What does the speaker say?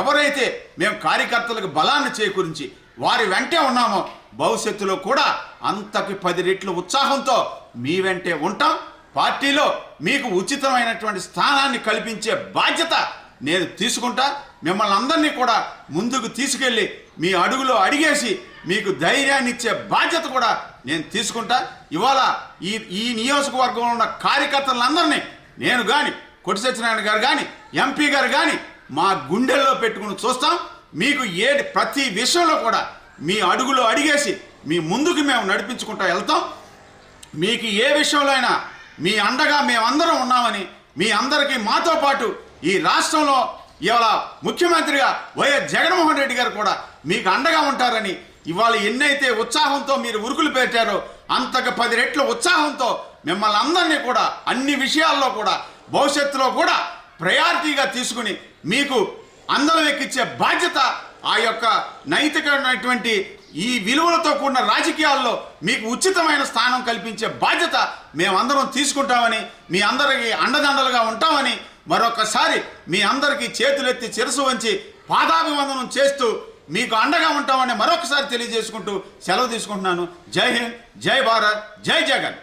ఎవరైతే మేము కార్యకర్తలకు బలాన్ని చేకూరించి వారి వెంటే ఉన్నామో భవిష్యత్తులో కూడా అంతకి 10 రెట్లు ఉత్సాహంతో మీ వెంటే ఉంటాం. పార్టీలో మీకు ఉచితమైనటువంటి స్థానాన్ని కల్పించే బాధ్యత నేను తీసుకుంటా. మిమ్మల్ని అందరినీ కూడా ముందుకు తీసుకెళ్ళి మీ అడుగులో అడిగేసి మీకు ధైర్యాన్ని ఇచ్చే బాధ్యత కూడా నేను తీసుకుంటా. ఇవాళ ఈ నియోజకవర్గంలో ఉన్న కార్యకర్తలందరినీ నేను కానీ కొట్టి సత్యనారాయణ గారు కానీ ఎంపీ గారు కానీ మా గుండెల్లో పెట్టుకుని చూస్తాం. మీకు ప్రతి విషయంలో కూడా మీ అడుగులో అడిగేసి మీ ముందుకు మేము నడిపించుకుంటూ వెళ్తాం. మీకు ఏ విషయంలో అయినా మీ అండగా మేమందరం ఉన్నామని మీ అందరికీ మాతో పాటు ఈ రాష్ట్రంలో ఇవాళ ముఖ్యమంత్రిగా వైఎస్ జగన్మోహన్ రెడ్డి గారు కూడా మీకు అండగా ఉంటారని ఇవాళ ఎన్నైతే ఉత్సాహంతో మీరు ఉరుకులు పెట్టారో అంతకు 10 రెట్ల ఉత్సాహంతో మిమ్మల్ని అందరినీ కూడా అన్ని విషయాల్లో కూడా భవిష్యత్తులో కూడా ప్రయారిటీగా తీసుకుని మీకు అందరం ఎక్కించే బాధ్యత ఆ యొక్క నైతికమైనటువంటి ఈ విలువలతో కూడిన రాజకీయాల్లో మీకు ఉచితమైన స్థానం కల్పించే బాధ్యత మేమందరం తీసుకుంటామని మీ అందరికీ అండదండలుగా ఉంటామని మరొకసారి మీ అందరికీ చేతులెత్తి శిరసు వంచి పాదాభివందనం చేస్తూ మీకు అండగా ఉంటామని మరొకసారి తెలియజేసుకుంటూ సెలవు తీసుకుంటున్నాను. జై హింద్, జై భారత్, జై జగన్.